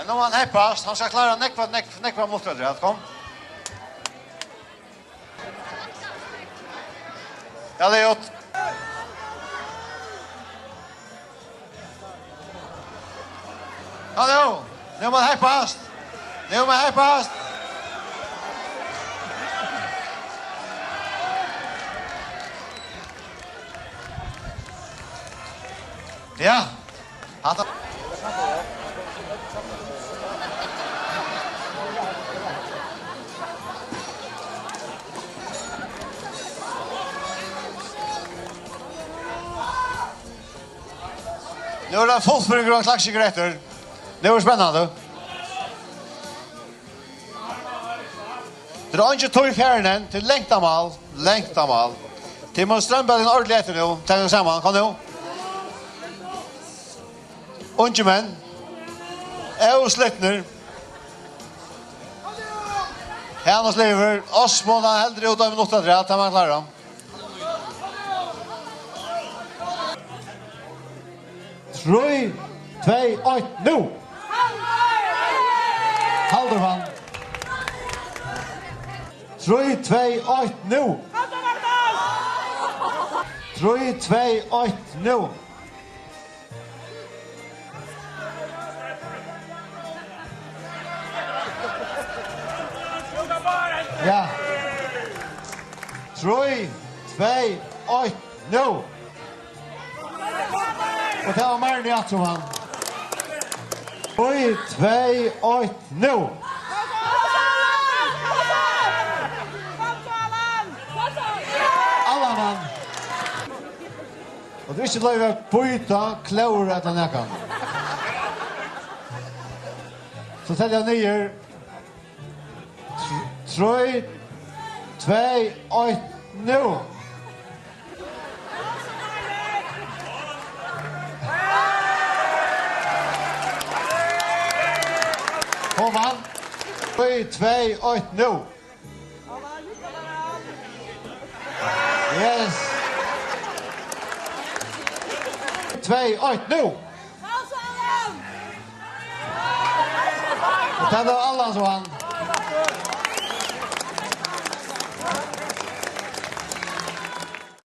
Nu han heppast, han ska klara nekva motståndare. Kom. Ja, det är gjort. Hallå, nu man heppast. Nu man heppast. Ja. Hata. Nu är det fullföljer och klackcigaretter. Det var spännande. Det är inte tog i fjärnen till längtamal. Timon Strömberg en ordentlig etter nu. Tänk oss samman, kan du? Unge män. Slittner. Hennes lever. Osmond han heldre ut av minutter til at man klarer. Trøy, 2-8, nu! Haldervann. Trøy, 2-8, nu! Trøy, 2-8, nu! Ja. 3, 2, 8, nu! Och det var mer än som han. 3, 2, 8, nu! Alla man. Och det är inte löjligt att byta klor att han kan. Så tar jag ner. 3, 2, 8, nu! Kom an! 3, 2, 8, nu! Yes! 2, 8, nu! Och det var alla som han.